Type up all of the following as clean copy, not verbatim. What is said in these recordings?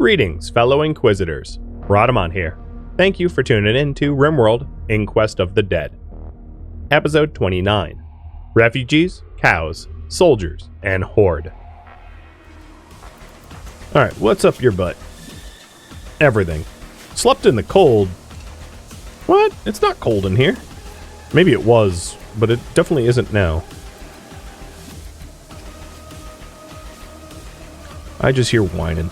Greetings, fellow Inquisitors. Rhadamant here. Thank you for tuning in to RimWorld, Inquest of the Dead. Episode 29. Refugees, Cows, Soldiers, and Horde. Alright, what's up your butt? Everything. Slept in the cold. What? It's not cold in here. Maybe it was, but it definitely isn't now. I just hear whining.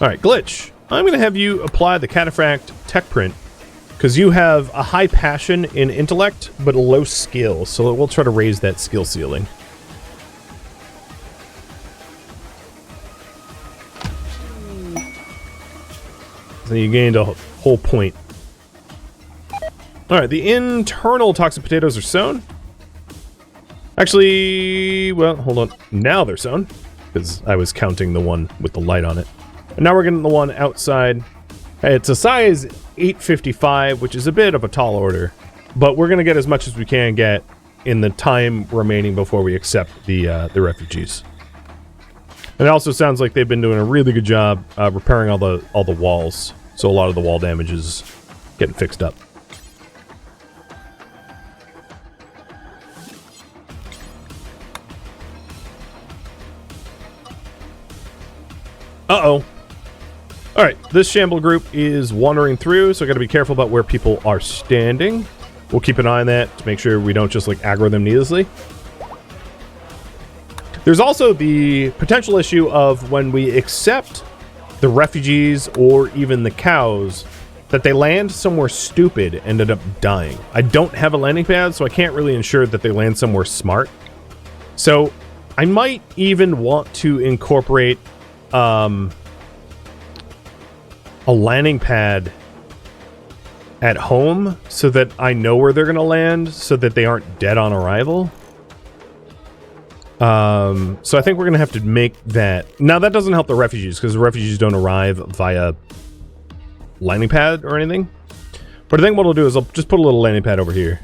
Alright, Glitch. I'm going to have you apply the Cataphract tech print, because you have a high passion in intellect, but a low skill, so we'll try to raise that skill ceiling. So you gained a whole point. Alright, the internal toxic potatoes are sown. Actually, well, hold on. Now they're sown, because I was counting the one with the light on it. And now we're getting the one outside. It's a size 855, which is a bit of a tall order. But we're going to get as much as we can get in the time remaining before we accept the refugees. And it also sounds like they've been doing a really good job repairing all the walls. So a lot of the wall damage is getting fixed up. Uh-oh. Alright, this shamble group is wandering through, so I gotta be careful about where people are standing. We'll keep an eye on that to make sure we don't just, like, aggro them needlessly. There's also the potential issue of when we accept the refugees or even the cows, that they land somewhere stupid and end up dying. I don't have a landing pad, so I can't really ensure that they land somewhere smart. So, I might even want to incorporate a landing pad at home so that I know where they're going to land so that they aren't dead on arrival. So I think we're going to have to make that. Now, that doesn't help the refugees because the refugees don't arrive via landing pad or anything. But I think what I'll do is I'll just put a little landing pad over here.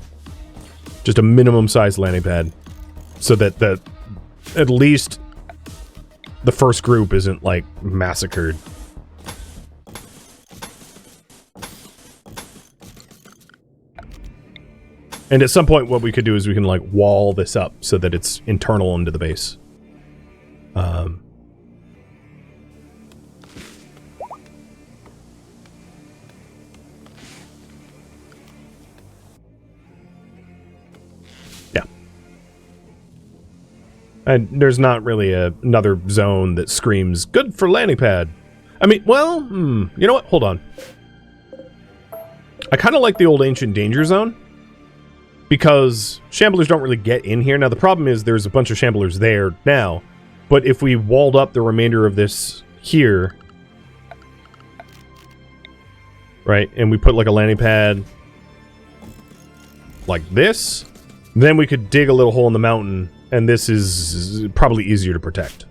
Just a minimum size landing pad so that at least the first group isn't, like, massacred. And at some point, what we could do is we can, like, wall this up so that it's internal into the base. Yeah. And there's not really another zone that screams, good for landing pad. I mean, well, you know what? Hold on. I kind of like the old Ancient Danger Zone. Because shamblers don't really get in here. Now, the problem is there's a bunch of shamblers there now. But if we walled up the remainder of this here, right, and we put like a landing pad like this, then we could dig a little hole in the mountain, and this is probably easier to protect.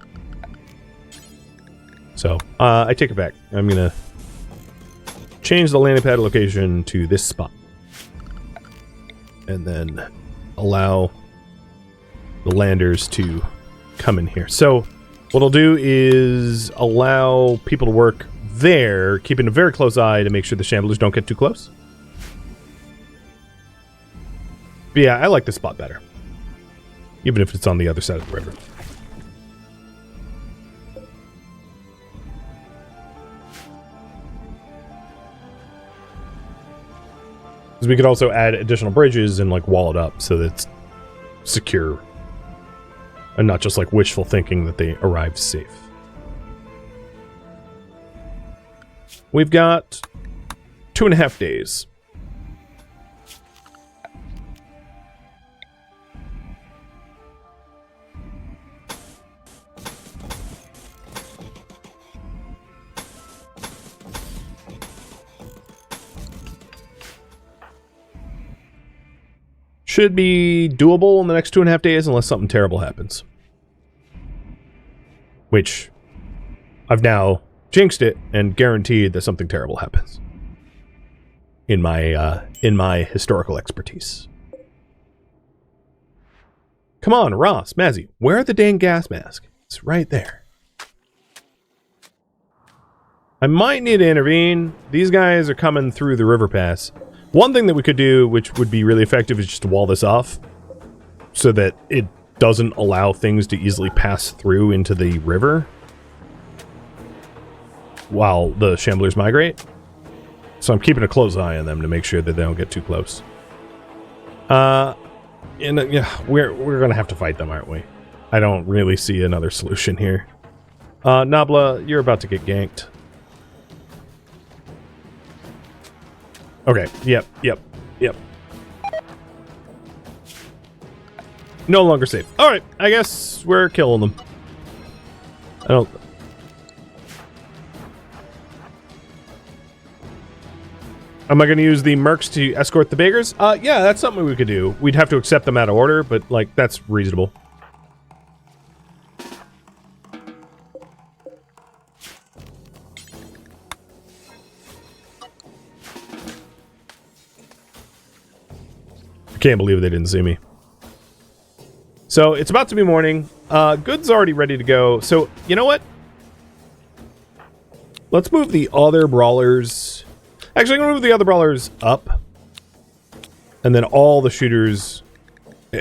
So, I take it back. I'm going to change the landing pad location to this spot. And then allow the landers to come in here. So what I'll do is allow people to work there, keeping a very close eye to make sure the shamblers don't get too close. But yeah, I like this spot better. Even if it's on the other side of the river. Because we could also add additional bridges and, like, wall it up so that it's secure. And not just, like, wishful thinking that they arrived safe. We've got 2.5 days. Should be doable in the next 2.5 days unless something terrible happens. Which, I've now jinxed it and guaranteed that something terrible happens. In my historical expertise. Come on, Ross, Mazzy, where are the dang gas masks? It's right there. I might need to intervene. These guys are coming through the river pass. One thing that we could do, which would be really effective, is just to wall this off so that it doesn't allow things to easily pass through into the river while the Shamblers migrate. So I'm keeping a close eye on them to make sure that they don't get too close. Yeah, we're gonna have to fight them, aren't we? I don't really see another solution here. Nabla, you're about to get ganked. Okay, yep. No longer safe. Alright, I guess we're killing them. Am I going to use the mercs to escort the beggars? Yeah, that's something we could do. We'd have to accept them out of order, but, like, that's reasonable. I can't believe they didn't see me. So, it's about to be morning. Goods already ready to go. So, you know what? Let's move the other brawlers. Actually, I'm going to move the other brawlers up. And then all the shooters...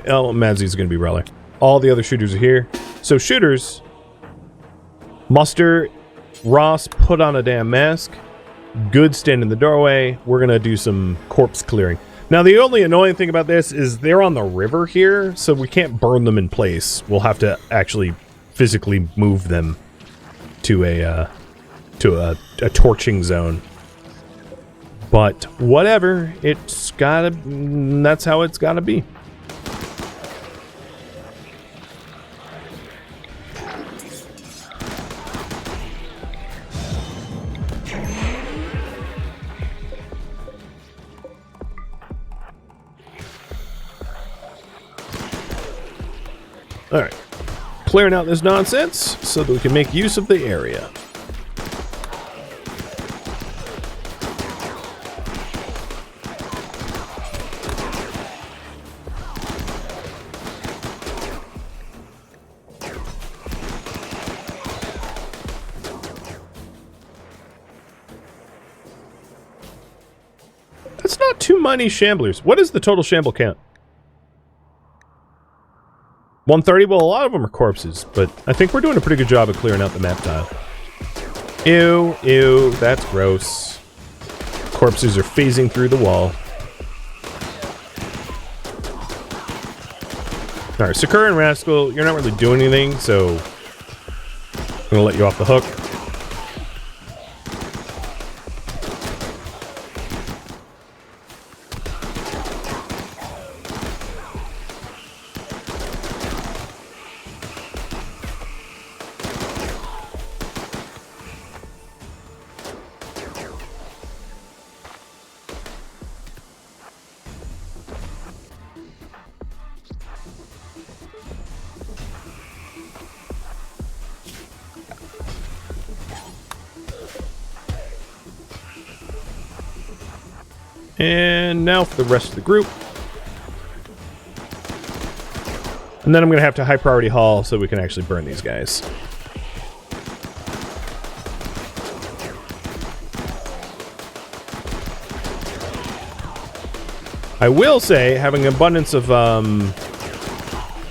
Oh, Madsy's going to be brawler. All the other shooters are here. So, shooters... Muster, Ross, put on a damn mask. Good, stand in the doorway. We're going to do some corpse clearing. Now, the only annoying thing about this is they're on the river here, so we can't burn them in place. We'll have to actually physically move them to a torching zone. But whatever, it's gotta... That's how it's gotta be. Alright. Clearing out this nonsense so that we can make use of the area. That's not too many shamblers. What is the total shamble count? 130? Well, a lot of them are corpses, but I think we're doing a pretty good job of clearing out the map tile. Ew, ew, that's gross. Corpses are phasing through the wall. Alright, Sakura and Rascal, you're not really doing anything, so I'm gonna let you off the hook. And now for the rest of the group. And then I'm going to have to high priority haul so we can actually burn these guys. I will say, having an abundance of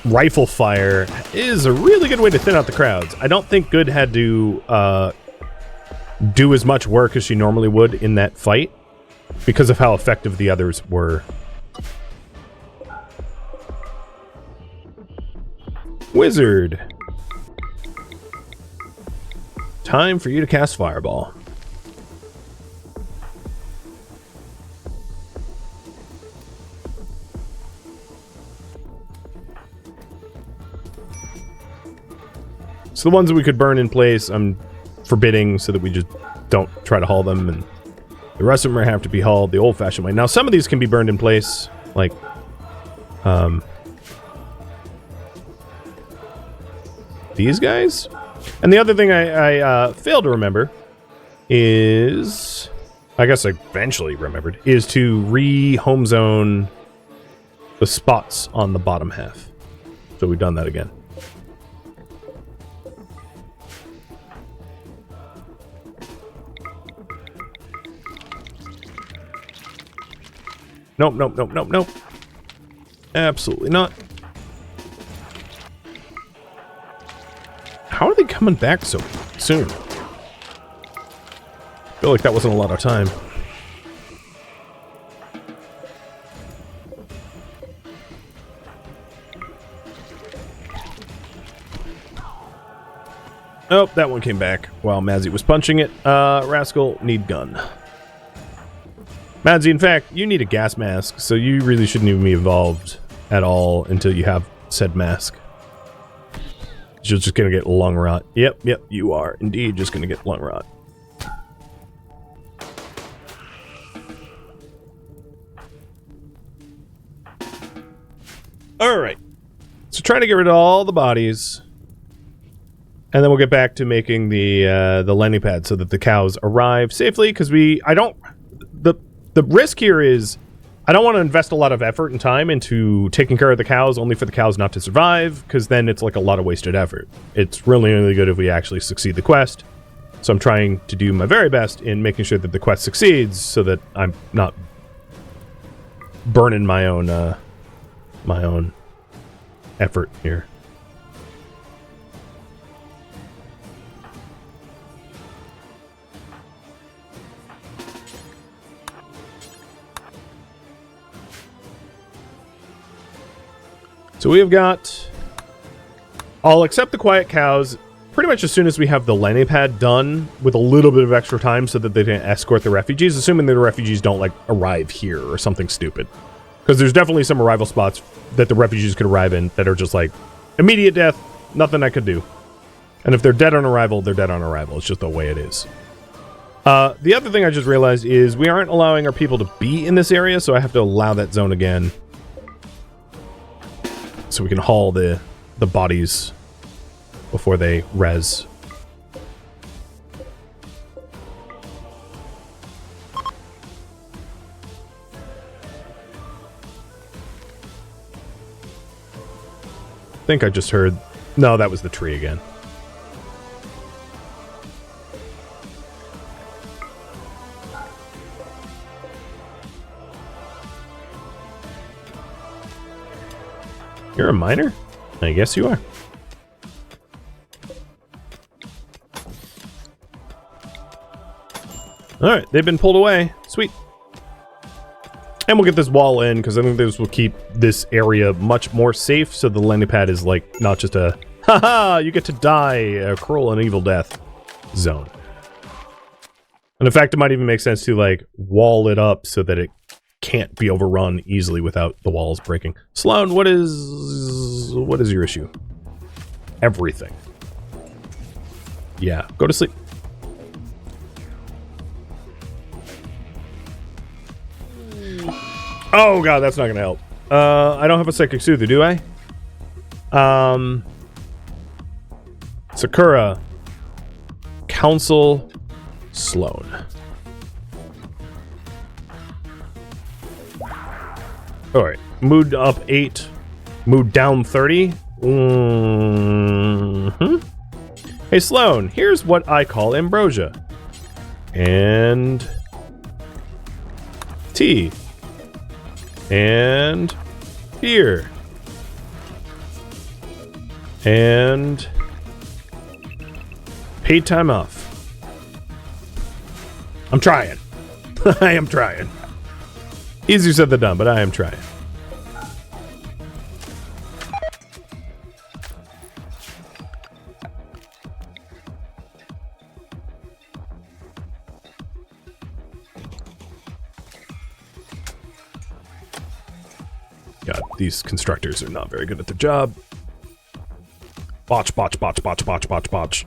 rifle fire is a really good way to thin out the crowds. I don't think Good had to do as much work as she normally would in that fight, because of how effective the others were. Wizard. Time for you to cast Fireball. So the ones that we could burn in place, I'm forbidding so that we just don't try to haul them, and the rest of them have to be hauled the old-fashioned way. Now, some of these can be burned in place, like, these guys. And the other thing I failed to remember is, I guess I eventually remembered, is to re-home zone the spots on the bottom half. So we've done that again. Nope, nope, nope, nope, nope. Absolutely not. How are they coming back so soon? I feel like that wasn't a lot of time. Oh, that one came back while Madzy was punching it. Rascal, need gun. Madzy, in fact, you need a gas mask, so you really shouldn't even be involved at all until you have said mask. You're just gonna get lung rot. Yep, you are indeed just gonna get lung rot. Alright. So trying to get rid of all the bodies. And then we'll get back to making the landing pad so that the cows arrive safely, because the risk here is I don't want to invest a lot of effort and time into taking care of the cows only for the cows not to survive, because then it's like a lot of wasted effort. It's really, really good if we actually succeed the quest. So I'm trying to do my very best in making sure that the quest succeeds so that I'm not burning my own effort here. So we have got... I'll accept the quiet cows pretty much as soon as we have the landing pad done with a little bit of extra time so that they can escort the refugees, assuming that the refugees don't, like, arrive here or something stupid. Because there's definitely some arrival spots that the refugees could arrive in that are just, like, immediate death, nothing I could do. And if they're dead on arrival, they're dead on arrival. It's just the way it is. The other thing I just realized is we aren't allowing our people to be in this area, so I have to allow that zone again. So we can haul the bodies before they res. I think I just heard... No, that was the tree again. You're a miner? I guess you are. Alright, they've been pulled away. Sweet. And we'll get this wall in, because I think this will keep this area much more safe, so the landing pad is, like, not just a, haha, you get to die a cruel and evil death zone. And in fact, it might even make sense to, like, wall it up so that it can't be overrun easily without the walls breaking. Sloan, what is your issue? Everything. Yeah, go to sleep. Oh god, that's not gonna help. I don't have a Psychic Soother, do I? Sakura. Counsel Sloan. Alright, mood up 8, mood down 30. Hey Sloan, here's what I call ambrosia. And... tea. And... beer. And... paid time off. I'm trying. I am trying. Easier said than done, but I am trying. God, these constructors are not very good at their job. Botch, botch, botch, botch, botch, botch, botch.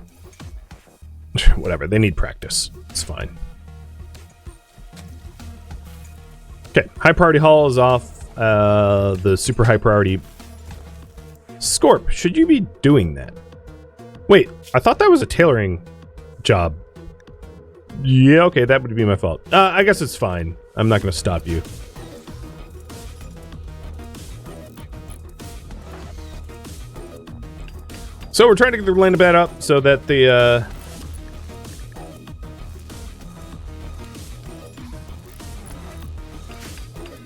Whatever, they need practice. It's fine. Okay, high priority haul is off. The super high priority... Scorp, should you be doing that? Wait, I thought that was a tailoring job. Yeah, okay, that would be my fault. I guess it's fine. I'm not going to stop you. So we're trying to get the landing pad up so that the...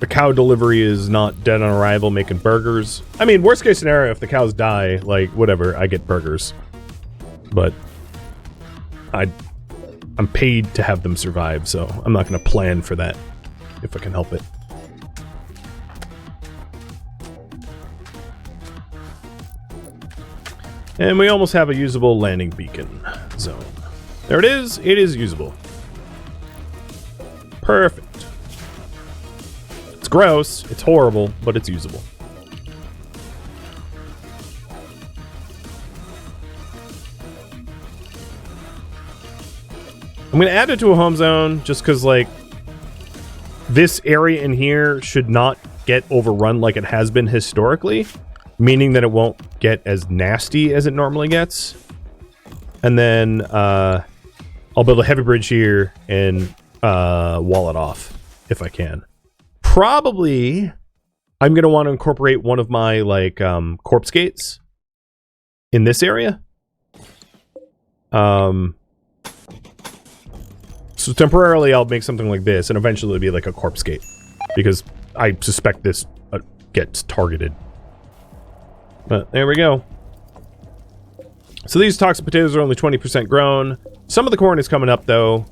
the cow delivery is not dead on arrival making burgers. I mean, worst case scenario, if the cows die, like, whatever, I get burgers. But I'm paid to have them survive, so I'm not going to plan for that if I can help it. And we almost have a usable landing beacon zone. There it is. It is usable. Perfect. It's gross. It's horrible, but it's usable. I'm going to add it to a home zone just because, like, this area in here should not get overrun like it has been historically, meaning that it won't get as nasty as it normally gets. And then I'll build a heavy bridge here and wall it off if I can. Probably I'm going to want to incorporate one of my, like, corpse gates in this area. So temporarily I'll make something like this, and eventually it'll be like a corpse gate, because I suspect this gets targeted. But there we go. So these toxic potatoes are only 20% grown. Some of the corn is coming up, though.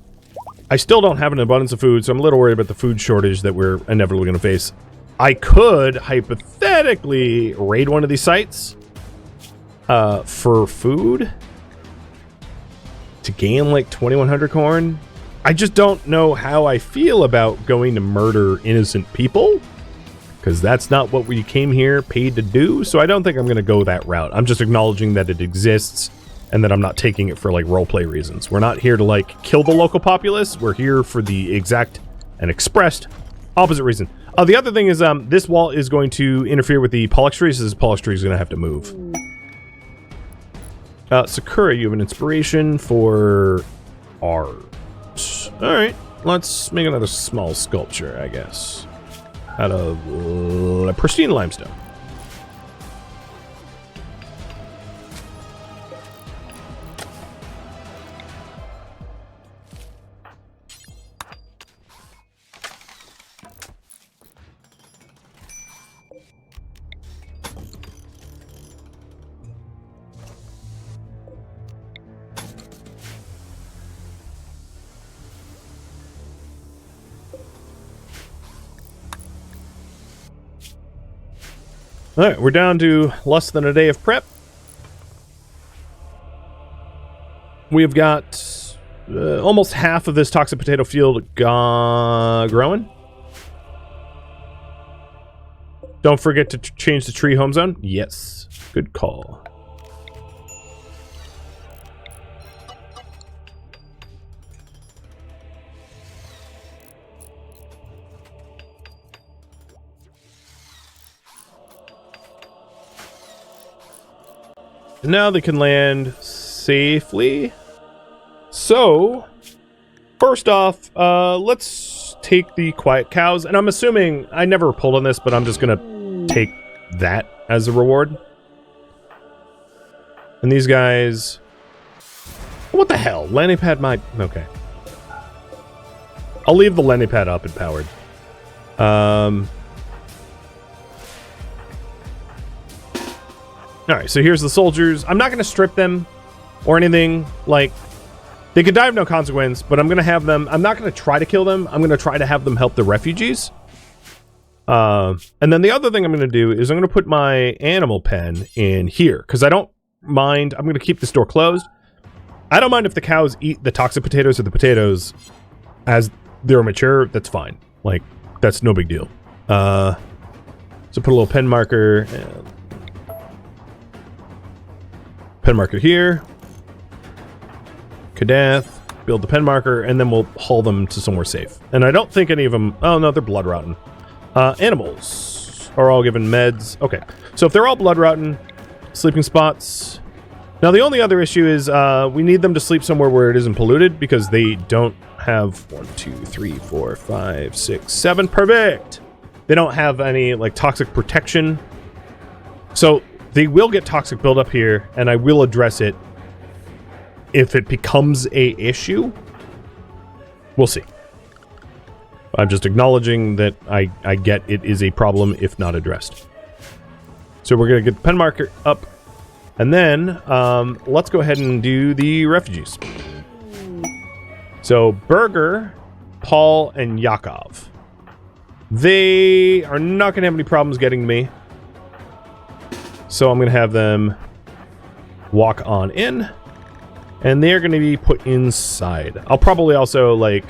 I still don't have an abundance of food, so I'm a little worried about the food shortage that we're inevitably going to face. I could, hypothetically, raid one of these sites for food to gain, like, 2,100 corn. I just don't know how I feel about going to murder innocent people, because that's not what we came here paid to do, so I don't think I'm going to go that route. I'm just acknowledging that it exists and that I'm not taking it for, like, roleplay reasons. We're not here to, like, kill the local populace. We're here for the exact and expressed opposite reason. The other thing is this wall is going to interfere with the pollock tree, so this pollock tree is going to have to move. Sakura, you have an inspiration for art. Alright, let's make another small sculpture, I guess. Out of pristine limestone. Alright, we're down to less than a day of prep. We've got almost half of this toxic potato field growing. Don't forget to change the tree home zone. Yes, good call. Now they can land safely. So, first off, let's take the quiet cows. And I'm assuming, I never pulled on this, but I'm just going to take that as a reward. And these guys... What the hell? Landing pad might... Okay. I'll leave the landing pad up and powered. Alright, so here's the soldiers. I'm not going to strip them or anything. Like, they could die of no consequence, but I'm going to have them... I'm not going to try to kill them. I'm going to try to have them help the refugees. And then the other thing I'm going to do is I'm going to put my animal pen in here, because I don't mind... I'm going to keep this door closed. I don't mind if the cows eat the toxic potatoes or the potatoes as they're mature. That's fine. Like, that's no big deal. So put a little pen marker... And pen marker here. Kadath. Build the pen marker, and then we'll haul them to somewhere safe. And I don't think any of them... Oh, no, they're blood rotten. Animals are all given meds. Okay, so if they're all blood rotten, sleeping spots. Now, the only other issue is we need them to sleep somewhere where it isn't polluted, because they don't have 1, 2, 3, 4, 5, 6, 7. Perfect! They don't have any, like, toxic protection. So... They will get toxic buildup here, and I will address it if it becomes a issue. We'll see. I'm just acknowledging that I get it is a problem if not addressed. So we're going to get the pen marker up. And then let's go ahead and do the refugees. So Berger, Paul, and Yakov. They are not going to have any problems getting to me. So I'm going to have them walk on in. And they're going to be put inside. I'll probably also, like,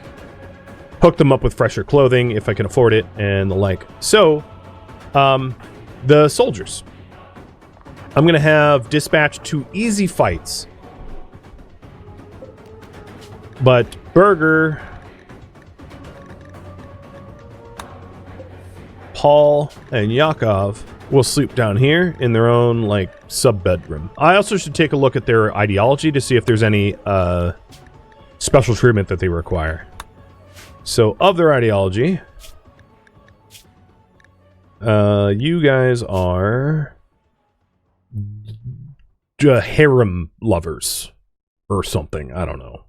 hook them up with fresher clothing if I can afford it and the like. So, the soldiers. I'm going to have dispatched to easy fights. But Berger, Paul, and Yakov will sleep down here in their own, like, sub-bedroom. I also should take a look at their ideology to see if there's any special treatment that they require. So, of their ideology, you guys are harem lovers or something. I don't know.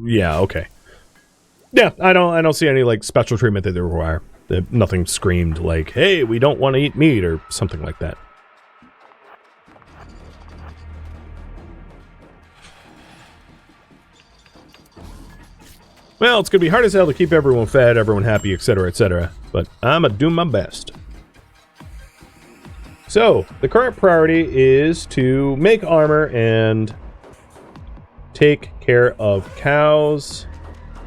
Yeah, okay. Yeah, I don't see any like special treatment that they require. Nothing screamed like, "Hey, we don't want to eat meat" or something like that. Well, it's going to be hard as hell to keep everyone fed, everyone happy, etc., etc., but I'm going to do my best. So, the current priority is to make armor and take care of cows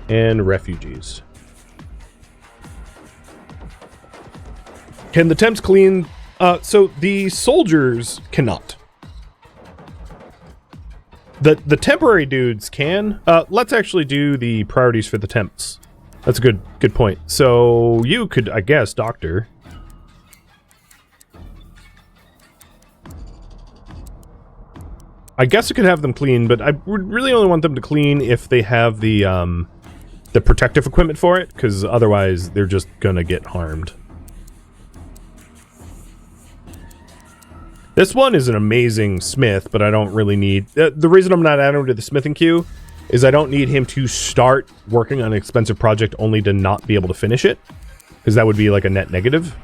and refugees. Can the temps clean? So, the soldiers cannot. The temporary dudes can. Let's actually do the priorities for the temps. That's a good point. So you could, I guess, doctor. I guess I could have them clean, but I would really only want them to clean if they have the protective equipment for it, because otherwise they're just gonna get harmed. This one is an amazing smith, but I don't really need... the reason I'm not adding him to the smithing queue is I don't need him to start working on an expensive project only to not be able to finish it. Because that would be like a net negative.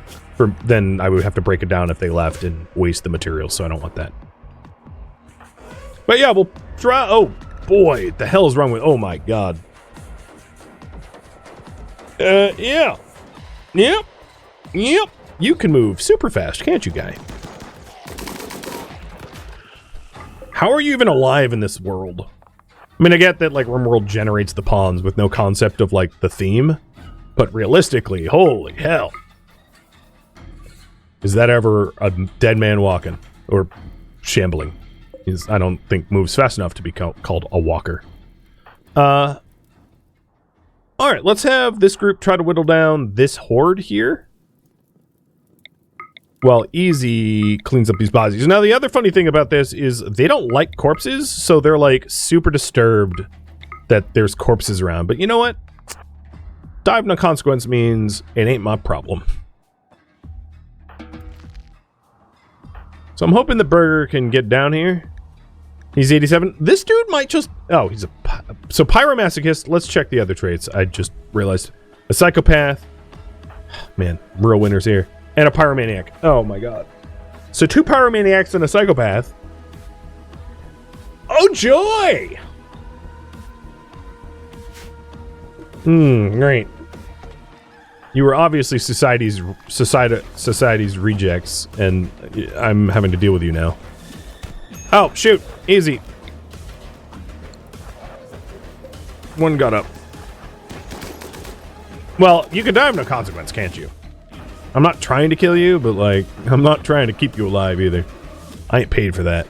Then I would have to break it down if they left and waste the materials, so I don't want that. But yeah, we'll try... Oh, boy, the hell is wrong with... Oh my god. Yeah. Yep. Yep. You can move super fast, can't you, guy? How are you even alive in this world? I mean, I get that, like, RimWorld generates the pawns with no concept of, like, the theme. But realistically, holy hell. Is that ever a dead man walking? Or shambling? I don't think moves fast enough to be called a walker. Alright, let's have this group try to whittle down this horde here. Well, Easy cleans up these bodies. Now, the other funny thing about this is they don't like corpses, so they're, like, super disturbed that there's corpses around. But you know what? Dive no consequence means it ain't my problem. So I'm hoping the Burger can get down here. He's 87. This dude might just... Oh, he's a... So, Pyromasochist. Let's check the other traits. I just realized. A Psychopath. Man, real winners here. And a Pyromaniac. Oh my god. So 2 Pyromaniacs and a Psychopath. Oh joy! Great. You were obviously society's rejects, and I'm having to deal with you now. Oh, shoot. Easy. One got up. Well, you could die of no consequence, can't you? I'm not trying to kill you, but, like, I'm not trying to keep you alive either. I ain't paid for that.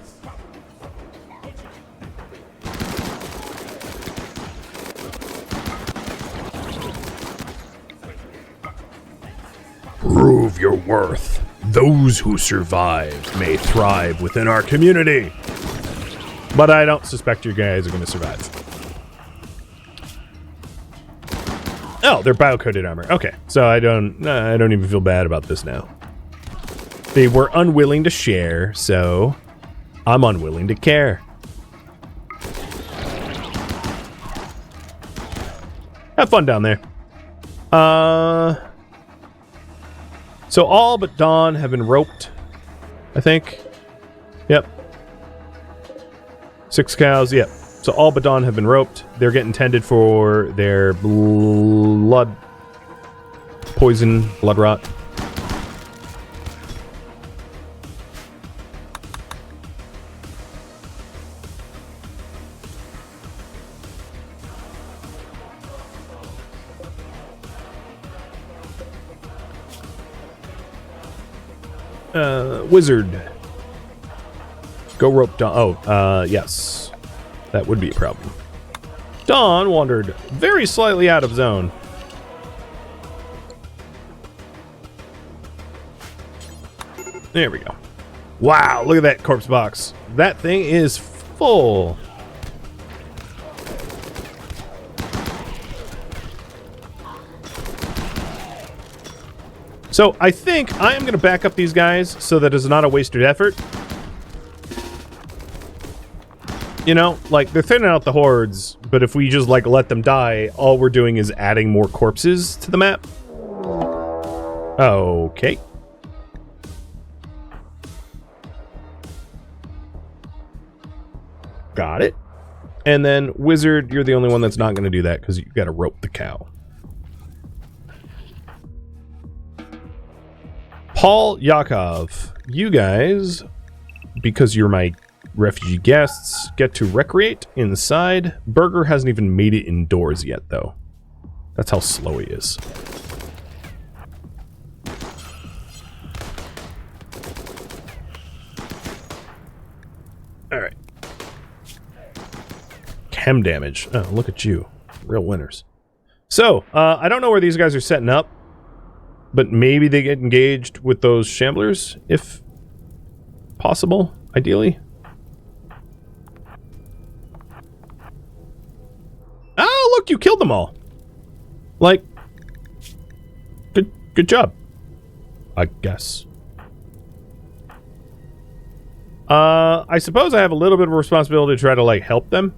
Prove your worth. Those who survive may thrive within our community. But I don't suspect you guys are going to survive. Oh, they're bio-coded armor. Okay, so I don't even feel bad about this now. They were unwilling to share, so I'm unwilling to care. have fun down there. So all but Dawn have been roped, I think. Yep. 6 cows, yep. So all but Dawn have been roped. They're getting tended for their blood poison, blood rot. Wizard. Go rope Dawn. Oh, yes. That would be a problem. Dawn wandered very slightly out of zone. There we go. Wow, look at that corpse box. That thing is full. So I think I am going to back up these guys so that it's not a wasted effort. You know, like, they're thinning out the hordes, but if we just, like, let them die, all we're doing is adding more corpses to the map. Okay. Got it. And then, Wizard, you're the only one that's not going to do that because you've got to rope the cow. Paul Yakov, you guys, because you're my refugee guests, get to recreate inside. Burger hasn't even made it indoors yet, though. That's how slow he is. Alright. Chem damage. Oh, look at you. Real winners. So, I don't know where these guys are setting up, but maybe they get engaged with those shamblers, if possible, ideally. Oh, look, you killed them all. Like, good job, I guess. I suppose I have a little bit of a responsibility to try to, like, help them.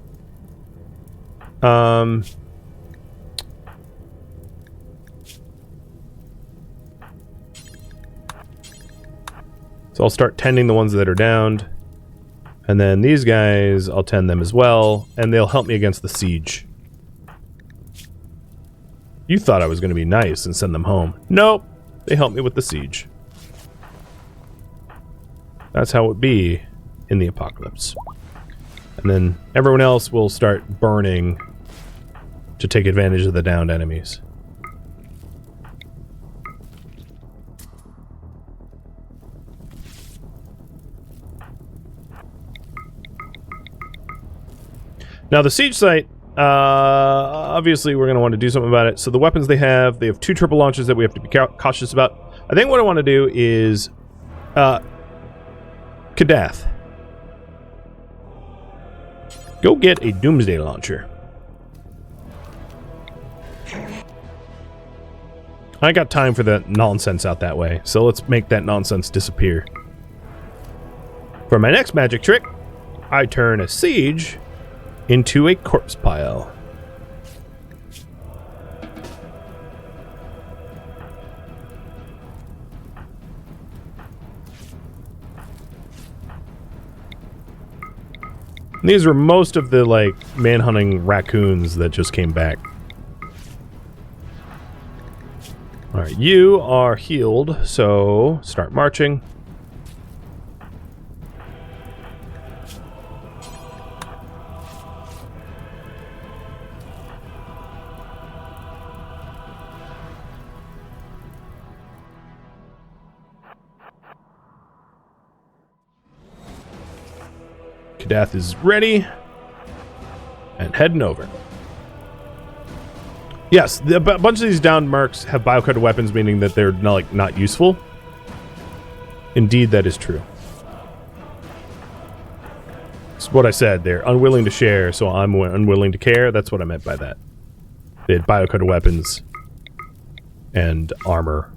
So I'll start tending the ones that are downed. And then these guys, I'll tend them as well. And they'll help me against the siege. You thought I was going to be nice and send them home. Nope. They help me with the siege. That's how it be in the apocalypse. And then everyone else will start burning to take advantage of the downed enemies. Now the siege site, obviously we're going to want to do something about it. So the weapons they have 2 triple launchers that we have to be cautious about. I think what I want to do is Kadath. Go get a Doomsday launcher. I got time for that nonsense out that way, so let's make that nonsense disappear. For my next magic trick, I turn a siege into a corpse pile. These were most of the, like, manhunting raccoons that just came back. Alright, you are healed, so start marching. Kadath is ready and heading over. Yes, a bunch of these downed mercs have biocoded weapons, meaning that they're not useful. Indeed, that is true. It's what I said. They're unwilling to share, so I'm unwilling to care. That's what I meant by that. They had biocoded weapons and armor.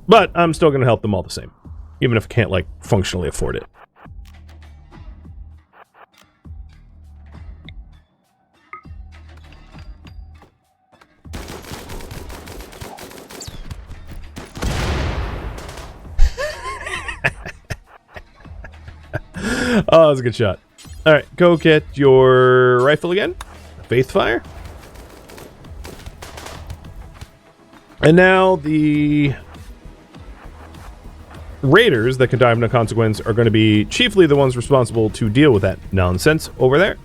But I'm still going to help them all the same, even if I can't, like, functionally afford it. Oh, that was a good shot. All right, go get your rifle again. Faithfire. And now the raiders that can die of no consequence are going to be chiefly the ones responsible to deal with that nonsense over there.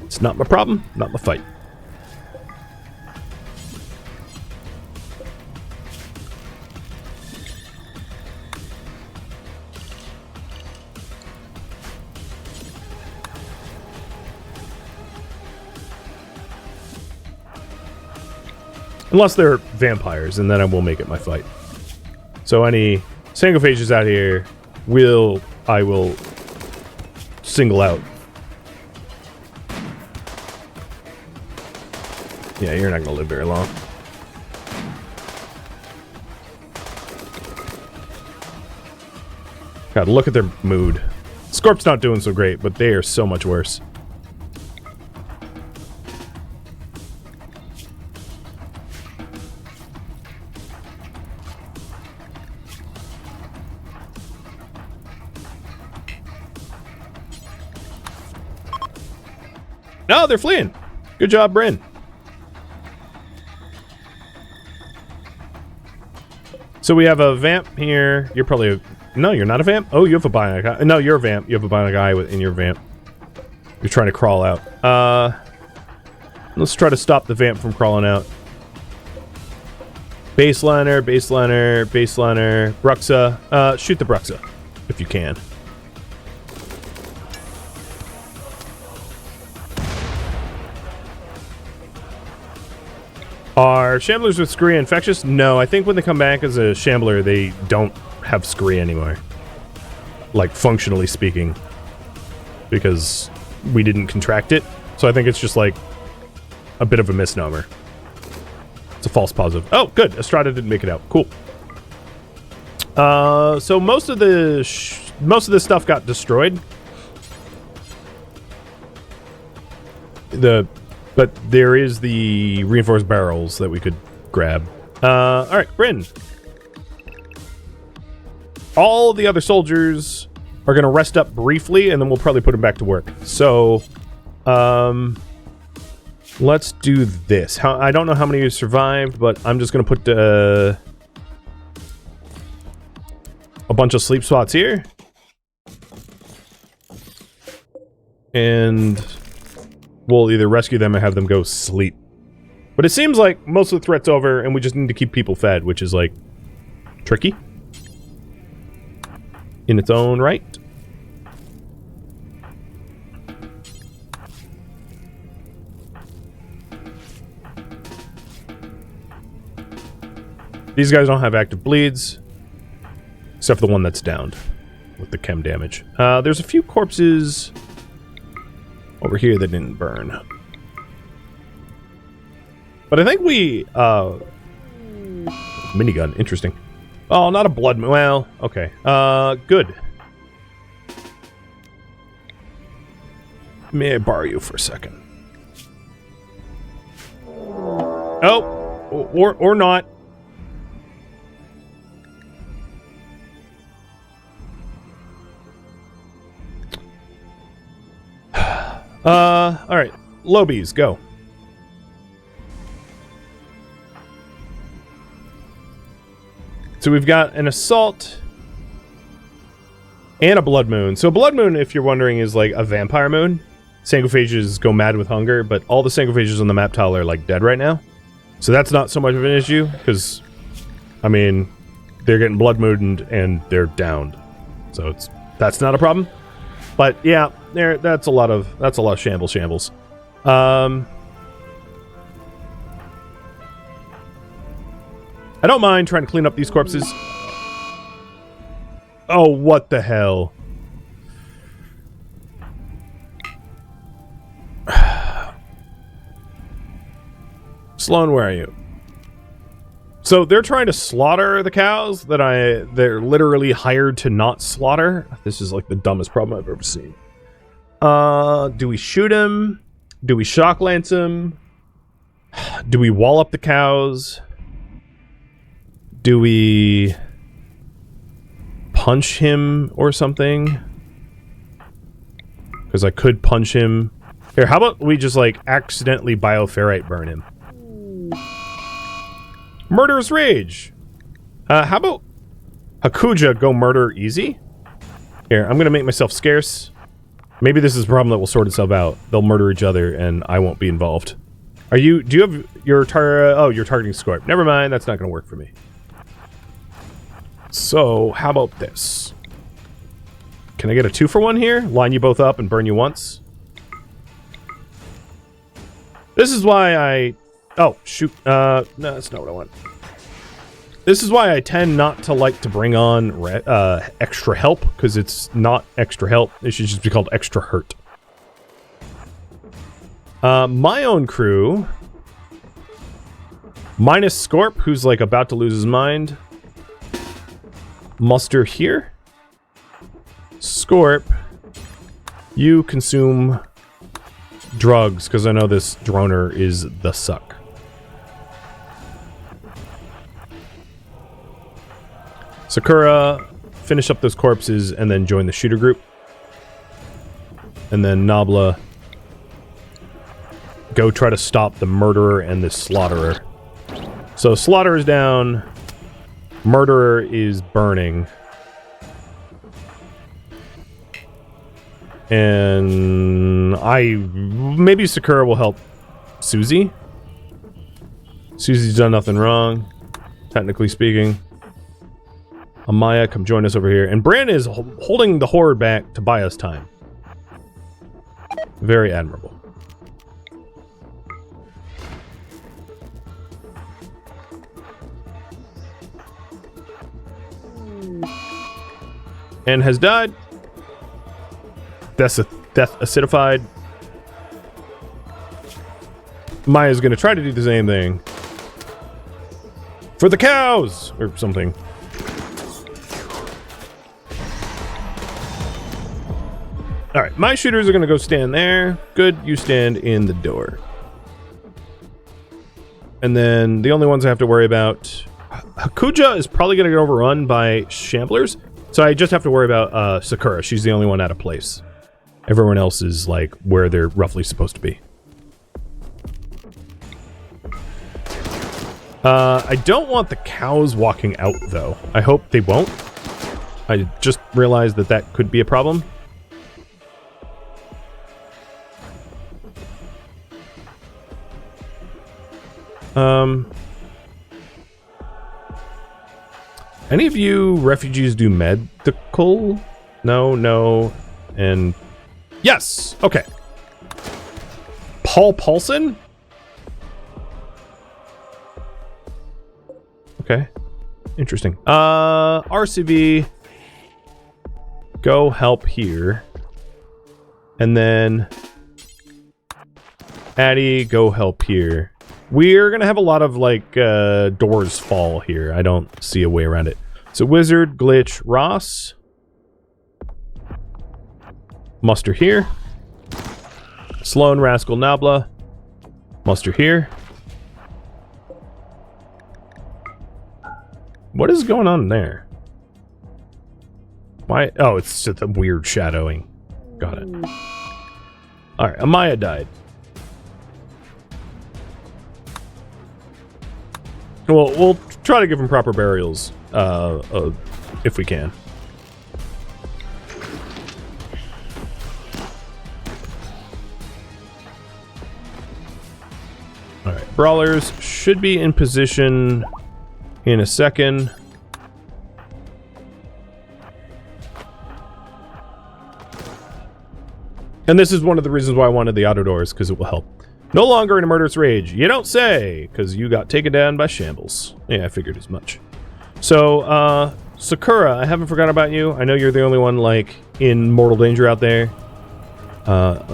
It's not my problem, not my fight. Unless they're vampires, and then I will make it my fight. So any Sangophages out here I will single out. Yeah, you're not gonna live very long. God, look at their mood. Scorp's not doing so great, but they are so much worse. No, they're fleeing. Good job, Bryn. So we have a vamp here. You're probably no, you're not a vamp. Oh, you have a bionic eye. No, you're a vamp. You have a bionic eye in your vamp. You're trying to crawl out. Let's try to stop the vamp from crawling out. Baseliner, baseliner, baseliner. Bruxa. Shoot the Bruxa if you can. Are Shamblers with Scurry infectious? No, I think when they come back as a Shambler, they don't have Scurry anymore. Like, functionally speaking. Because we didn't contract it. So I think it's just, like, a bit of a misnomer. It's a false positive. Oh, good. Estrada didn't make it out. Cool. So most of this stuff got destroyed. But there is the reinforced barrels that we could grab. Alright, Bryn. All the other soldiers are going to rest up briefly, and then we'll probably put them back to work. So, let's do this. I don't know how many survived, but I'm just going to put a bunch of sleep spots here. And we'll either rescue them or have them go sleep. But it seems like most of the threat's over, and we just need to keep people fed, which is, like, tricky. In its own right. These guys don't have active bleeds. Except for the one that's downed. With the chem damage. There's a few corpses over here that didn't burn. But I think we, minigun, interesting. Oh, not a blood, well, okay. Good. May I borrow you for a second? Oh, or not. Alright. Lobies, go. So we've got an assault and a blood moon. So a blood moon, if you're wondering, is like a vampire moon. Sangophages go mad with hunger, but all the Sangophages on the map tile are like dead right now. So that's not so much of an issue, because, I mean, they're getting blood mooned and they're downed. So that's not a problem. But yeah, that's a lot of shambles. I don't mind trying to clean up these corpses. Oh, what the hell? Sloan, where are you? So they're trying to slaughter the cows that they're literally hired to not slaughter. This is like the dumbest problem I've ever seen. Do we shoot him? Do we shock lance him? Do we wall up the cows? Do we punch him or something? Because I could punch him. Here, how about we just, like, accidentally bioferrite burn him? Murderous Rage! How about Hakuja go murder easy? Here, I'm gonna make myself scarce. Maybe this is a problem that will sort itself out. They'll murder each other, and I won't be involved. Do you have your you're targeting Scorp. Never mind, that's not gonna work for me. So, how about this? Can I get a 2-for-1 here? Line you both up and burn you once? This is why I... Oh, shoot. No, that's not what I want. This is why I tend not to like to bring on extra help, because it's not extra help. It should just be called extra hurt. My own crew... Minus Scorp, who's like about to lose his mind. Muster here. Scorp, you consume drugs, because I know this droner is the suck. Sakura, finish up those corpses and then join the shooter group. And then Nabla, go try to stop the murderer and the slaughterer. So slaughterer is down, murderer is burning. And maybe Sakura will help Susie. Susie's done nothing wrong, technically speaking. Amaya, come join us over here. And Brandon is holding the Horde back to buy us time. Very admirable. And has died. Death acidified. Maya's gonna try to do the same thing. For the cows! Or something. Alright, my shooters are gonna go stand there. Good, you stand in the door. And then the only ones I have to worry about... Hakuja is probably gonna get overrun by Shamblers. So I just have to worry about Sakura. She's the only one out of place. Everyone else is, like, where they're roughly supposed to be. I don't want the cows walking out, though. I hope they won't. I just realized that that could be a problem. Any of you refugees do medical? No, no, and yes! Okay. Paul Paulson? Okay. Interesting. RCV. Go help here. And then Addie, go help here. We're gonna have a lot of, like, doors fall here. I don't see a way around it. So Wizard, Glitch, Ross. Muster here. Sloan, Rascal, Nabla. Muster here. What is going on there? Why? Oh, it's just a weird shadowing. Got it. Alright, Amaya died. Well, we'll try to give him proper burials, if we can. Alright, Brawlers should be in position in a second. And this is one of the reasons why I wanted the auto doors, because it will help. No longer in a murderous rage. You don't say, because you got taken down by Shambles. Yeah, I figured as much. So, Sakura, I haven't forgotten about you. I know you're the only one, like, in mortal danger out there.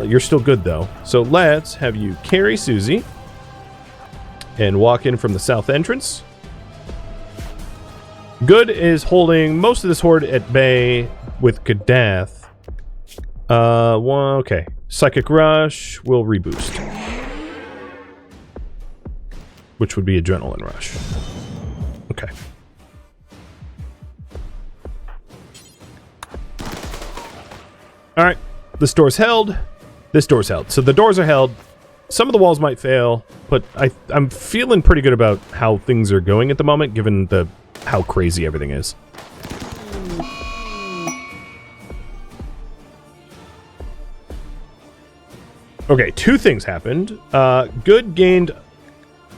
You're still good, though. So let's have you carry Susie and walk in from the south entrance. Good is holding most of this horde at bay with Gadath. Okay. Psychic Rush will reboost. Which would be Adrenaline Rush. Okay. Alright. This door's held. This door's held. So the doors are held. Some of the walls might fail, but I'm feeling pretty good about how things are going at the moment, given how crazy everything is. Okay, 2 things happened. Good gained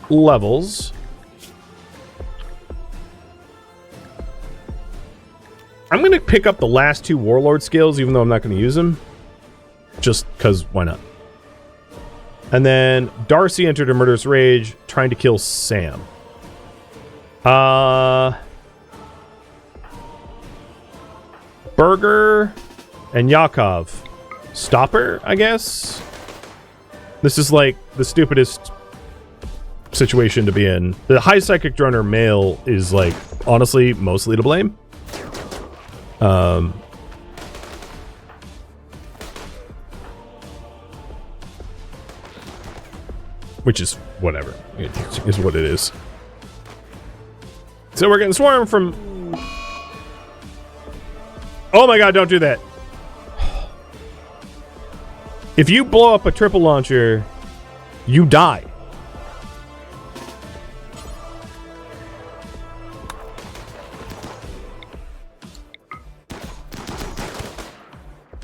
levels. I'm going to pick up the last 2 Warlord skills, even though I'm not going to use them. Just because, why not? And then Darcy entered a murderous rage, trying to kill Sam. Berger and Yakov. Stopper, I guess? This is like the stupidest situation to be in. The high psychic droner male is like, honestly, mostly to blame. Which is whatever. It is what it is. So we're getting swarmed from... Oh my god, don't do that. If you blow up a triple launcher, you die.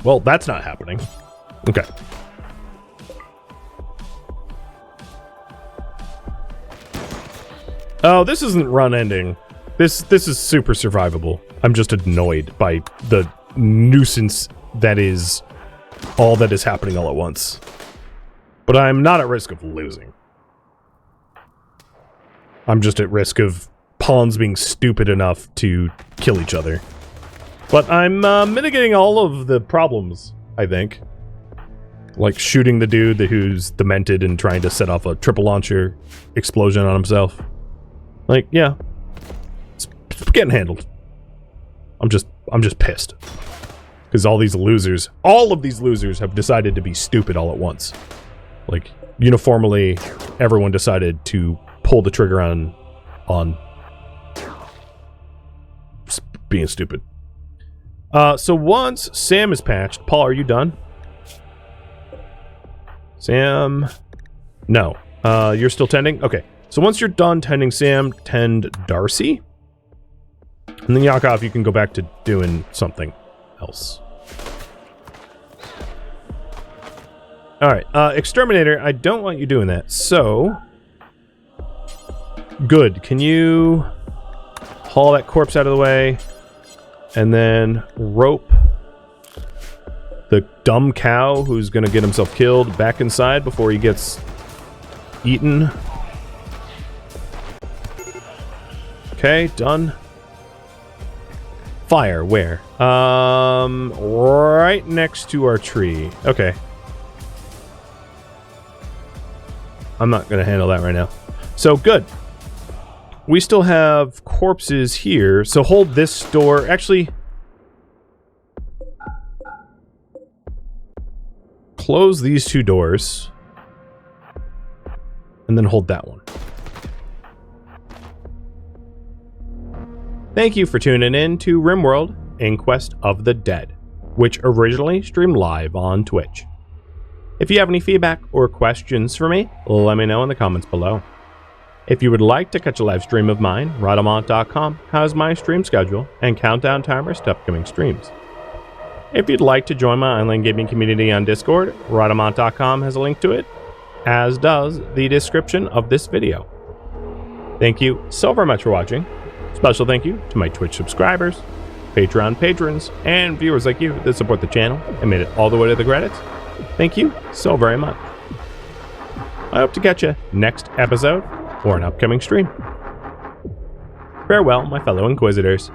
Well, that's not happening. Okay. Oh, this isn't run ending. This is super survivable. I'm just annoyed by the nuisance that is all that is happening all at once. But I'm not at risk of losing. I'm just at risk of pawns being stupid enough to kill each other. But I'm mitigating all of the problems, I think. Like shooting the dude who's demented and trying to set off a triple launcher explosion on himself. Like, yeah. It's getting handled. I'm just pissed. Because all of these losers have decided to be stupid all at once. Like, uniformly, everyone decided to pull the trigger on being stupid. So once Sam is patched, Paul, are you done? Sam? No. You're still tending? Okay. So once you're done tending Sam, tend Darcy. And then Yakov, you can go back to doing something else. Alright, Exterminator, I don't want you doing that. So... Good. Can you haul that corpse out of the way? And then rope the dumb cow who's gonna get himself killed back inside before he gets eaten. Okay, done. Fire, where? Right next to our tree. Okay. I'm not gonna handle that right now. So, good. We still have corpses here, so hold this door. Actually, close these 2 doors. And then hold that one. Thank you for tuning in to RimWorld Inquest of the Dead, which originally streamed live on Twitch. If you have any feedback or questions for me, let me know in the comments below. If you would like to catch a live stream of mine, Rhadamant.com has my stream schedule and countdown timers to upcoming streams. If you'd like to join my online gaming community on Discord, Rhadamant.com has a link to it, as does the description of this video. Thank you so very much for watching. Special thank you to my Twitch subscribers, Patreon patrons, and viewers like you that support the channel and made it all the way to the credits. Thank you so very much. I hope to catch you next episode or an upcoming stream. Farewell, my fellow Inquisitors.